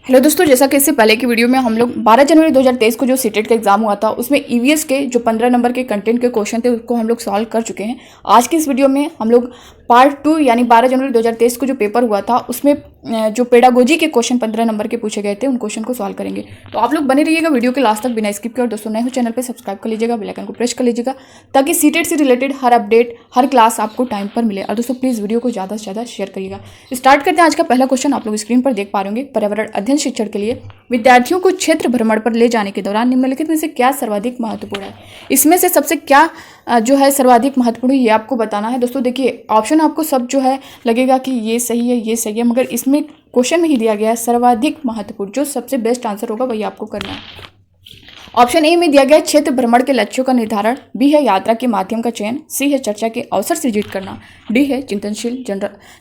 Hello दोस्तों, जैसा कि इससे पहले की वीडियो में हम लोग 12 जनवरी 2023 को जो सीटेट का एग्जाम हुआ था उसमें ईवीएस के जो 15 नंबर के कंटेंट के क्वेश्चन थे उसको हम लोग सॉल्व कर चुके हैं। आज की इस वीडियो में हम लोग पार्ट 2 यानी 12 जनवरी 2023 को जो पेपर हुआ था उसमें जो पेडागोजी के क्वेश्चन 15 नंबर के पूछे गए थे उन क्वेश्चन को सॉल्व करेंगे। तो आप लोग बने रहिएगा वीडियो के लास्ट तक बिना स्किप के। और दोस्तों नए हो चैनल पर सब्सक्राइब कर लीजिएगा, बेल आइकन को प्रेस कर लीजिएगा ताकि सीटेट से रिलेटेड हर अपडेट हर क्लास आपको टाइम पर मिले। और दोस्तों प्लीज़ वीडियो को ज़्यादा से ज़्यादा शेयर करिएगा। स्टार्ट करते हैं आज का पहला क्वेश्चन। आप लोग स्क्रीन पर देख पा रहे होंगे, पर्यावरण अध्ययन शिक्षण के लिए विद्यार्थियों को क्षेत्र भ्रमण पर ले जाने के दौरान निम्नलिखित में से क्या सर्वाधिक महत्वपूर्ण है। इसमें से सबसे क्या जो है सर्वाधिक महत्वपूर्ण ये आपको बताना है। दोस्तों देखिए, ऑप्शन आपको सब जो है लगेगा कि ये सही है ये सही है, मगर इसमें क्वेश्चन में ही दिया गया है सर्वाधिक महत्वपूर्ण, जो सबसे बेस्ट आंसर होगा वही आपको करना है। ऑप्शन ए में दिया गया है क्षेत्र भ्रमण के लक्ष्यों का निर्धारण, बी है यात्रा के माध्यम का चयन, सी है चर्चा के अवसर सृजित करना, डी है चिंतनशील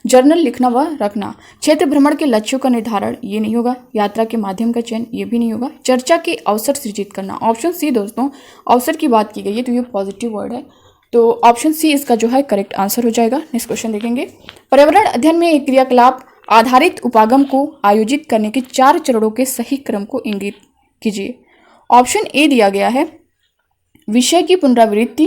जर्नल लिखना व रखना। क्षेत्र भ्रमण के लक्ष्यों का निर्धारण ये नहीं होगा, यात्रा के माध्यम का चयन ये भी नहीं होगा, चर्चा के अवसर सृजित करना। ऑप्शन सी दोस्तों, अवसर की बात की गई है तो ये पॉजिटिव वर्ड है, तो ऑप्शन सी इसका जो है करेक्ट आंसर हो जाएगा। नेक्स्ट क्वेश्चन देखेंगे। पर्यावरण अध्ययन में एक क्रियाकलाप आधारित उपागम को आयोजित करने के 4 चरणों के सही क्रम को इंगित कीजिए। ऑप्शन ए दिया गया है विषय की पुनरावृत्ति,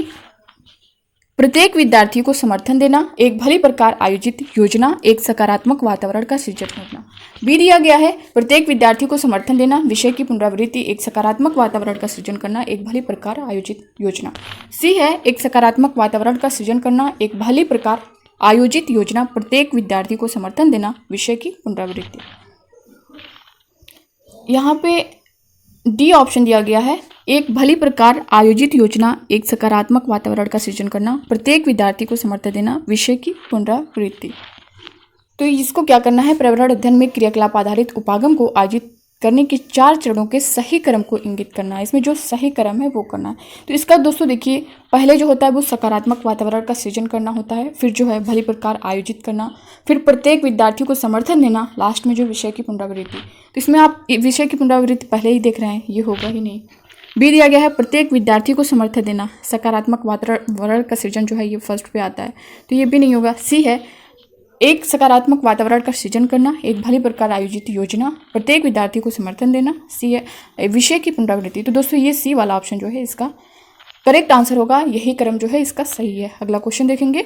प्रत्येक विद्यार्थी को समर्थन देना, एक भली प्रकार आयोजित योजना, एक सकारात्मक वातावरण का सृजन करना। बी दिया गया है प्रत्येक विद्यार्थी को समर्थन देना, विषय की पुनरावृत्ति, एक सकारात्मक वातावरण का सृजन करना, एक भली प्रकार आयोजित योजना। सी है एक सकारात्मक वातावरण का सृजन करना, एक भली प्रकार आयोजित योजना, प्रत्येक विद्यार्थी को समर्थन देना, विषय की पुनरावृत्ति। यहाँ पे डी ऑप्शन दिया गया है एक भली प्रकार आयोजित योजना, एक सकारात्मक वातावरण का सृजन करना, प्रत्येक विद्यार्थी को समर्थन देना, विषय की पुनरावृत्ति। तो इसको क्या करना है, पर्यावरण अध्ययन में क्रियाकलाप आधारित उपागम को आयोजित करने के 4 चरणों के सही क्रम को इंगित करना है। इसमें जो सही क्रम है वो करना है। तो इसका दोस्तों देखिए, पहले जो होता है वो सकारात्मक वातावरण का सृजन करना होता है, फिर जो है भली प्रकार आयोजित करना, फिर प्रत्येक विद्यार्थी को समर्थन देना, लास्ट में जो विषय की पुनरावृत्ति। तो इसमें आप विषय की पुनरावृत्ति पहले ही देख रहे हैं, ये होगा ही नहीं। बी दिया गया है प्रत्येक विद्यार्थी को समर्थन देना, सकारात्मक वातावरण का सृजन जो है ये फर्स्ट पे आता है, तो ये भी नहीं होगा। सी है एक सकारात्मक वातावरण का सृजन करना, एक भली प्रकार आयोजित योजना, प्रत्येक विद्यार्थी को समर्थन देना, सी है विषय की पुनरावृत्ति। तो दोस्तों ये सी वाला ऑप्शन जो है इसका करेक्ट आंसर होगा, यही क्रम जो है इसका सही है। अगला क्वेश्चन देखेंगे।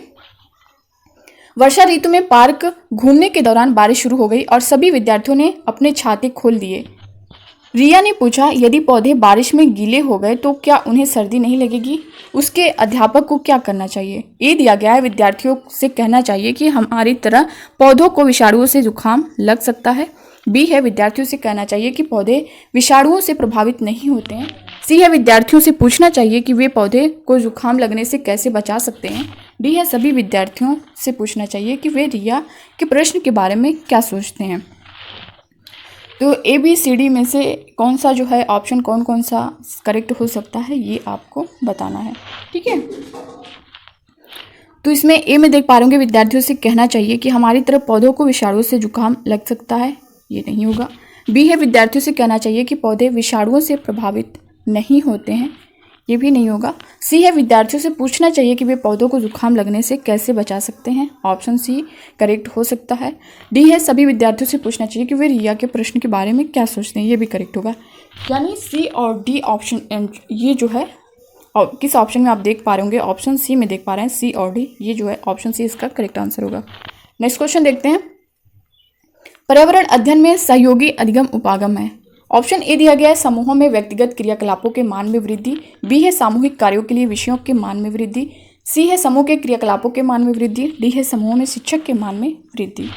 वर्षा ऋतु में पार्क घूमने के दौरान बारिश शुरू हो गई और सभी विद्यार्थियों ने अपने छाते खोल दिए। रिया ने पूछा, यदि पौधे बारिश में गीले हो गए तो क्या उन्हें सर्दी नहीं लगेगी? उसके अध्यापक को क्या करना चाहिए? ए दिया गया है विद्यार्थियों से कहना चाहिए कि हमारी तरह पौधों को विषाणुओं से जुकाम लग सकता है। बी है विद्यार्थियों से कहना चाहिए कि पौधे विषाणुओं से प्रभावित नहीं होते हैं। सी है विद्यार्थियों से पूछना चाहिए कि वे पौधे को जुकाम लगने से कैसे बचा सकते हैं। डी है सभी विद्यार्थियों से पूछना चाहिए कि वे रिया के प्रश्न के बारे में क्या सोचते हैं। तो ए बी सी डी में से कौन सा जो है ऑप्शन कौन कौन सा करेक्ट हो सकता है ये आपको बताना है, ठीक है। तो इसमें ए में देख पा रहे होंगे विद्यार्थियों से कहना चाहिए कि हमारी तरफ पौधों को विषाणुओं से जुकाम लग सकता है, ये नहीं होगा। बी है विद्यार्थियों से कहना चाहिए कि पौधे विषाणुओं से प्रभावित नहीं होते हैं, ये भी नहीं होगा। सी है विद्यार्थियों से पूछना चाहिए कि वे पौधों को जुकाम लगने से कैसे बचा सकते हैं, ऑप्शन सी करेक्ट हो सकता है। डी है सभी विद्यार्थियों से पूछना चाहिए कि वे रिया के प्रश्न के बारे में क्या सोचते हैं, ये भी करेक्ट होगा। यानी सी और डी ऑप्शन ये जो है और किस ऑप्शन में आप देख पा रहे होंगे, ऑप्शन सी में देख पा रहे हैं सी और डी, ये जो है ऑप्शन सी इसका करेक्ट आंसर होगा। नेक्स्ट क्वेश्चन देखते हैं। पर्यावरण अध्ययन में सहयोगी अधिगम उपागम है। ऑप्शन ए दिया गया है समूहों में व्यक्तिगत क्रियाकलापों के मान में वृद्धि, बी है सामूहिक कार्यों के लिए विषयों के मान में वृद्धि, सी है समूह के क्रियाकलापों के मान में वृद्धि, डी है समूहों में शिक्षक के मान में वृद्धि।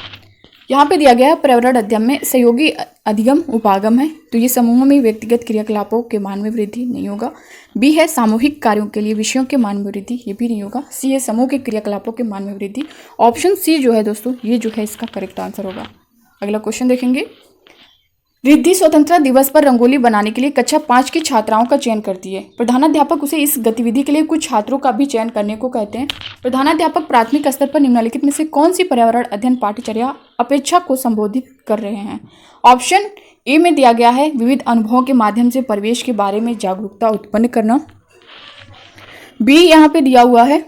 यहाँ पे दिया गया है पर्यावरण अध्ययन में सहयोगी अधिगम उपागम है, तो ये समूहों में व्यक्तिगत क्रियाकलापों के मान में वृद्धि नहीं होगा। बी है सामूहिक कार्यों के लिए विषयों के मान में वृद्धि, ये भी नहीं होगा। सी है समूह के क्रियाकलापों के मान में वृद्धि। ऑप्शन सी जो है दोस्तों ये जो है इसका करेक्ट आंसर होगा। अगला क्वेश्चन देखेंगे। रिद्धि स्वतंत्रता दिवस पर रंगोली बनाने के लिए कक्षा 5 की छात्राओं का चयन करती है। प्रधानाध्यापक उसे इस गतिविधि के लिए कुछ छात्रों का भी चयन करने को कहते हैं। प्रधानाध्यापक प्राथमिक स्तर पर निम्नलिखित में से कौन सी पर्यावरण अध्ययन पाठ्यचर्या अपेक्षा को संबोधित कर रहे हैं? ऑप्शन ए में दिया गया है विविध अनुभवों के माध्यम से परिवेश के बारे में जागरूकता उत्पन्न करना। बी यहाँ पे दिया हुआ है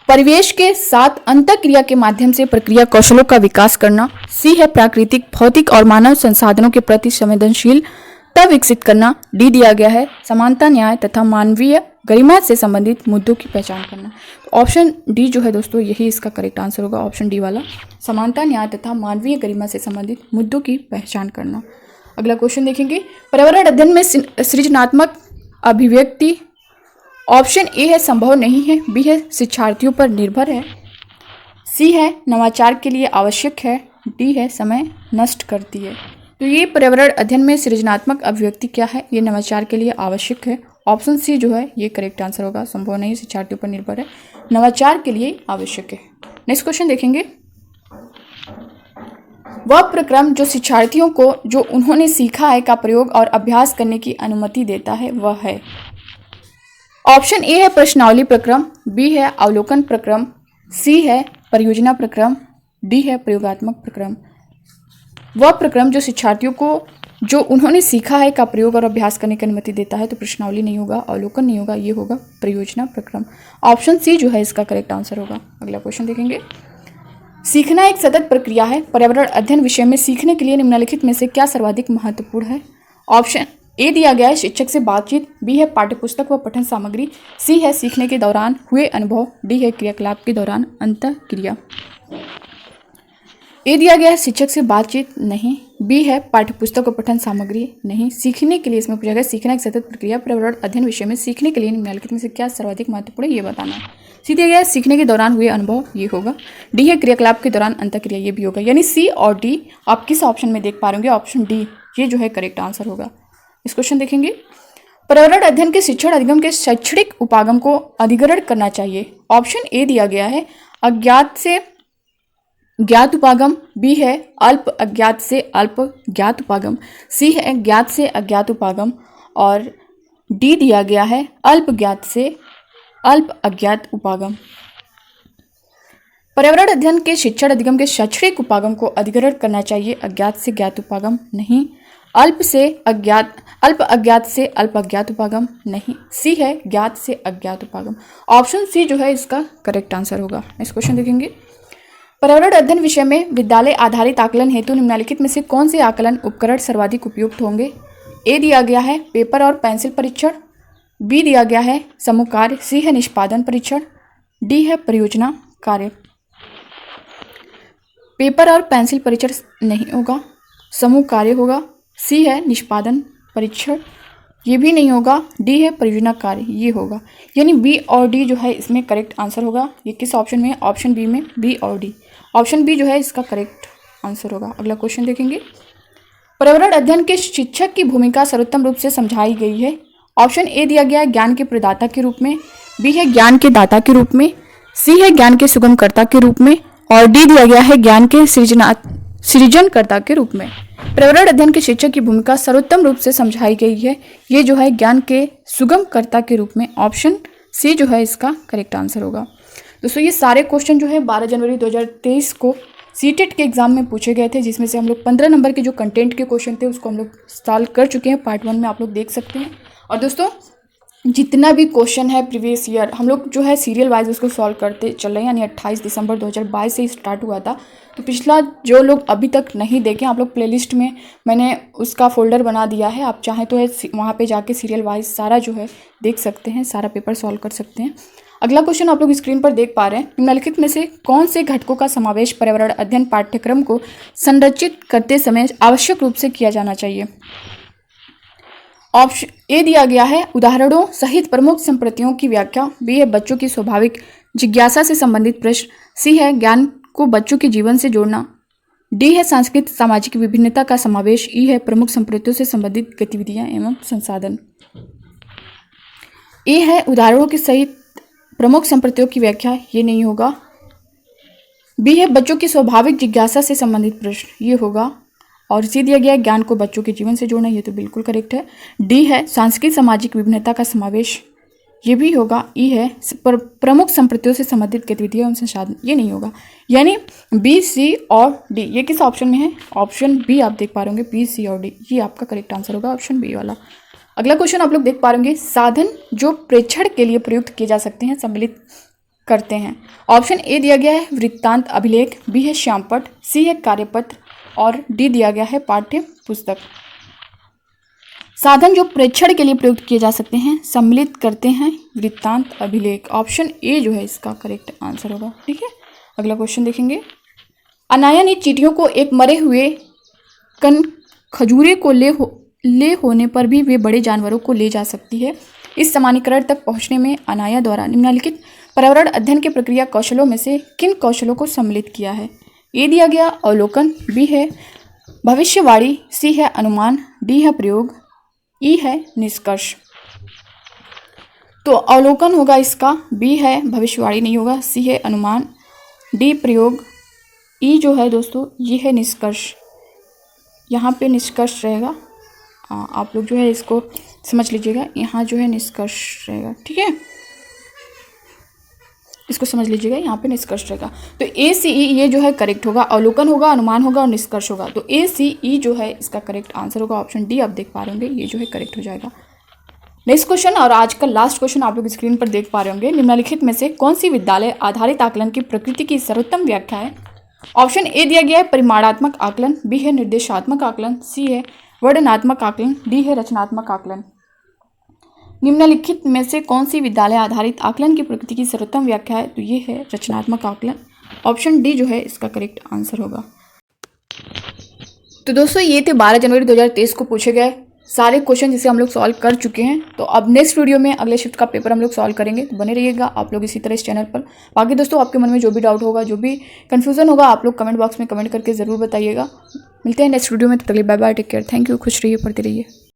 परिवेश के साथ अंतःक्रिया के माध्यम से प्रक्रिया कौशलों का विकास करना। सी है प्राकृतिक, भौतिक और मानव संसाधनों के प्रति संवेदनशीलता विकसित करना। डी दिया गया है समानता, न्याय तथा मानवीय गरिमा से संबंधित मुद्दों की पहचान करना। ऑप्शन डी जो है दोस्तों यही इसका करेक्ट आंसर होगा, ऑप्शन डी वाला, समानता, न्याय तथा मानवीय गरिमा से संबंधित मुद्दों की पहचान करना। अगला क्वेश्चन देखेंगे, पर्यावरण अध्ययन में सृजनात्मक अभिव्यक्ति। ऑप्शन ए है संभव नहीं है, बी है शिक्षार्थियों पर निर्भर है, सी है नवाचार के लिए आवश्यक है, डी है समय नष्ट करती है। तो ये पर्यावरण अध्ययन में सृजनात्मक अभिव्यक्ति क्या है, ये नवाचार के लिए आवश्यक है। ऑप्शन सी जो है ये करेक्ट आंसर होगा, संभव नहीं, शिक्षार्थियों पर निर्भर है, नवाचार के लिए आवश्यक है। नेक्स्ट क्वेश्चन देखेंगे, वह प्रक्रम जो शिक्षार्थियों को जो उन्होंने सीखा है का प्रयोग और अभ्यास करने की अनुमति देता है वह है। ऑप्शन ए है प्रश्नावली प्रक्रम, बी है अवलोकन प्रक्रम, सी है परियोजना प्रक्रम, डी है प्रयोगात्मक प्रक्रम। वह प्रक्रम जो शिक्षार्थियों को जो उन्होंने सीखा है का प्रयोग और अभ्यास करने की अनुमति देता है, तो प्रश्नावली नहीं होगा, अवलोकन नहीं होगा, ये होगा परियोजना प्रक्रम। ऑप्शन सी जो है इसका करेक्ट आंसर होगा। अगला क्वेश्चन देखेंगे, सीखना एक सतत प्रक्रिया है, पर्यावरण अध्ययन विषय में सीखने के लिए निम्नलिखित में से क्या सर्वाधिक महत्वपूर्ण है। ऑप्शन ए दिया गया है शिक्षक से बातचीत, बी है पाठ्यपुस्तक व पठन सामग्री, सी है सीखने के दौरान हुए अनुभव, डी है क्रियाकलाप के दौरान अंतःक्रिया। ए दिया गया है शिक्षक से बातचीत नहीं, बी है पाठ्यपुस्तक और पठन सामग्री नहीं, सीखने के लिए इसमें पूछा गया सीखना एक सतत प्रक्रिया, पर्यावरण अध्ययन विषय में सीखने के लिए निम्नलिखित में से क्या सर्वाधिक महत्वपूर्ण है ये बताना है। सी दिया गया है सीखने के दौरान हुए अनुभव, ये होगा, डी है क्रियाकलाप के दौरान अंतःक्रिया, ये भी होगा। यानी सी और डी आप किस ऑप्शन में देख पा रहे होंगे, ऑप्शन डी ये जो है करेक्ट आंसर होगा। इस क्वेश्चन देखेंगे, पर्यावरण अध्ययन के शिक्षण अधिगम के शैक्षणिक उपागम को अधिग्रहण करना चाहिए। ऑप्शन ए दिया गया है अज्ञात से ज्ञात उपागम, बी है अल्प अज्ञात से अल्प ज्ञात उपागम, सी है ज्ञात से अज्ञात उपागम और डी दिया गया है अल्प ज्ञात से अल्प अज्ञात उपागम। पर्यावरण अध्ययन के शिक्षण अधिगम के शैक्षणिक उपागम को अधिग्रहण करना चाहिए, अज्ञात से ज्ञात उपागम नहीं, अल्प अज्ञात से अल्प अज्ञात उपागम नहीं, सी है ज्ञात से अज्ञात उपागम। ऑप्शन सी जो है इसका करेक्ट आंसर होगा। नेक्स्ट क्वेश्चन देखेंगे, पर्यावरण अध्ययन विषय में विद्यालय आधारित आकलन हेतु निम्नलिखित में से कौन से आकलन उपकरण सर्वाधिक उपयुक्त होंगे। ए दिया गया है पेपर और पेंसिल परीक्षण, बी दिया गया है समूह कार्य, सी है निष्पादन परीक्षण, डी है परियोजना कार्य। पेपर और पेंसिल परीक्षण नहीं होगा, समूह कार्य होगा, सी है निष्पादन परीक्षण, ये भी नहीं होगा, डी है परियोजना कार्य, ये होगा। यानी बी और डी जो है इसमें करेक्ट आंसर होगा। ये किस ऑप्शन में है, ऑप्शन बी में, बी और डी। ऑप्शन बी जो है इसका करेक्ट आंसर होगा। अगला क्वेश्चन देखेंगे, पर्यावरण अध्ययन के शिक्षक की भूमिका सर्वोत्तम रूप से समझाई गई है। ऑप्शन ए दिया गया है ज्ञान के प्रदाता के रूप में, बी है ज्ञान के दाता के रूप में, सी है ज्ञान के सुगमकर्ता के रूप में और डी दिया गया है ज्ञान के सृजनकर्ता के रूप में। पर्यावरण अध्ययन के शिक्षक की भूमिका सर्वोत्तम रूप से समझाई गई है, ये जो है ज्ञान के सुगमकर्ता के रूप में। ऑप्शन सी जो है इसका करेक्ट आंसर होगा। दोस्तों ये सारे क्वेश्चन जो है 12 जनवरी 2023 को सीटेट के एग्जाम में पूछे गए थे, जिसमें से हम लोग 15 नंबर के जो कंटेंट के क्वेश्चन थे उसको हम लोग सॉल्व कर चुके हैं। पार्ट 1 में आप लोग देख सकते हैं। और दोस्तों जितना भी क्वेश्चन है प्रीवियस ईयर हम लोग जो है सीरियल वाइज उसको सॉल्व करते चल रहे हैं। यानी 28 दिसंबर 2022 से ही स्टार्ट हुआ था। तो पिछला जो लोग अभी तक नहीं देखे आप लोग प्लेलिस्ट में मैंने उसका फोल्डर बना दिया है, आप चाहें तो वहाँ पे जाके सीरियल वाइज सारा जो है देख सकते हैं, सारा पेपर सॉल्व कर सकते हैं। अगला क्वेश्चन आप लोग स्क्रीन पर देख पा रहे हैं, निम्नलिखित में से कौन से घटकों का समावेश पर्यावरण अध्ययन पाठ्यक्रम को संरचित करते समय आवश्यक रूप से किया जाना चाहिए। ऑप्शन ए दिया गया है उदाहरणों सहित प्रमुख संप्रतियों की व्याख्या, बी है बच्चों की स्वाभाविक जिज्ञासा से संबंधित प्रश्न, सी है ज्ञान को बच्चों के जीवन से जोड़ना, डी है सांस्कृतिक सामाजिक विभिन्नता का समावेश, ई है प्रमुख संप्रतियों से संबंधित गतिविधियां एवं संसाधन। ए है उदाहरणों के सहित प्रमुख संप्रतियों की व्याख्या, ये नहीं होगा। बी है बच्चों की स्वाभाविक जिज्ञासा से संबंधित प्रश्न, ये होगा। और सी दिया गया ज्ञान को बच्चों के जीवन से जोड़ना, ये तो बिल्कुल करेक्ट है। डी है सांस्कृतिक सामाजिक विभिन्नता का समावेश, ये भी होगा। ई है प्रमुख संप्रतियों से संबंधित गतिविधियां एवं संसाधन, ये नहीं होगा। यानी बी सी और डी ये किस ऑप्शन में है, ऑप्शन बी आप देख पा रहे होंगे, बी सी और डी ये आपका करेक्ट आंसर होगा, ऑप्शन बी वाला। अगला क्वेश्चन आप लोग देख पा रहे होंगे, साधन जो प्रेक्षण के लिए प्रयुक्त किए जा सकते हैं सम्मिलित करते हैं। ऑप्शन ए दिया गया है वृत्तांत अभिलेख, बी है श्यामपट, सी है कार्यपत्र और डी दिया गया है पाठ्य पुस्तक। साधन जो प्रेक्षण के लिए प्रयुक्त किए जा सकते हैं सम्मिलित करते हैं वृत्तांत अभिलेख। ऑप्शन ए जो है इसका करेक्ट आंसर होगा। ठीक है, अगला क्वेश्चन देखेंगे। अनाया ने चींटियों को एक मरे हुए कन खजूरे को ले होने पर भी वे बड़े जानवरों को ले जा सकती है। इस समानीकरण तक पहुंचने में अनाया द्वारा निम्नलिखित पर्यावरण अध्ययन के प्रक्रिया कौशलों में से किन कौशलों को सम्मिलित किया है? ए दिया गया अवलोकन, बी है भविष्यवाणी, सी है अनुमान, डी है प्रयोग, ई है निष्कर्ष। तो अवलोकन होगा इसका, बी है भविष्यवाणी नहीं होगा, सी है अनुमान, डी प्रयोग, ई जो है दोस्तों ये है निष्कर्ष। यहाँ पे निष्कर्ष रहेगा, आप लोग जो है इसको समझ लीजिएगा, यहाँ जो है निष्कर्ष रहेगा। ठीक है, इसको समझ लीजिएगा, यहाँ पे निष्कर्ष रहेगा। तो ए सी ई ये जो है करेक्ट होगा, अवलोकन होगा, अनुमान होगा और निष्कर्ष होगा। तो ए सी ई जो है इसका करेक्ट आंसर होगा। ऑप्शन डी आप देख पा रहे होंगे, ये जो है करेक्ट हो जाएगा। नेक्स्ट क्वेश्चन और आज का लास्ट क्वेश्चन आप लोग स्क्रीन पर देख पा रहे होंगे। निम्नलिखित में से कौन सी विद्यालय आधारित आकलन की प्रकृति की सर्वोत्तम व्याख्या है? ऑप्शन ए दिया गया है परिमाणात्मक आकलन, बी है निर्देशात्मक आकलन, सी है वर्णनात्मक आकलन, डी है रचनात्मक आकलन। निम्नलिखित में से कौन सी विद्यालय आधारित आकलन की प्रकृति की सर्वोत्तम व्याख्या है? तो ये है रचनात्मक आकलन। ऑप्शन डी जो है इसका करेक्ट आंसर होगा। तो दोस्तों ये थे 12 जनवरी 2023 को पूछे गए सारे क्वेश्चन जिसे हम लोग सॉल्व कर चुके हैं। तो अब नेक्स्ट वीडियो में अगले शिफ्ट का पेपर हम लोग सॉल्व करेंगे, तो बने रहिएगा आप लोग इसी तरह इस चैनल पर। बाकी दोस्तों आपके मन में जो भी डाउट होगा, जो भी कन्फ्यूजन होगा, आप लोग कमेंट बॉक्स में कमेंट करके ज़रूर बताइएगा। मिलते हैं नेक्स्ट वीडियो में, तब तक के लिए bye bye, take care, thank you, खुश रहिए, पढ़ते रहिए।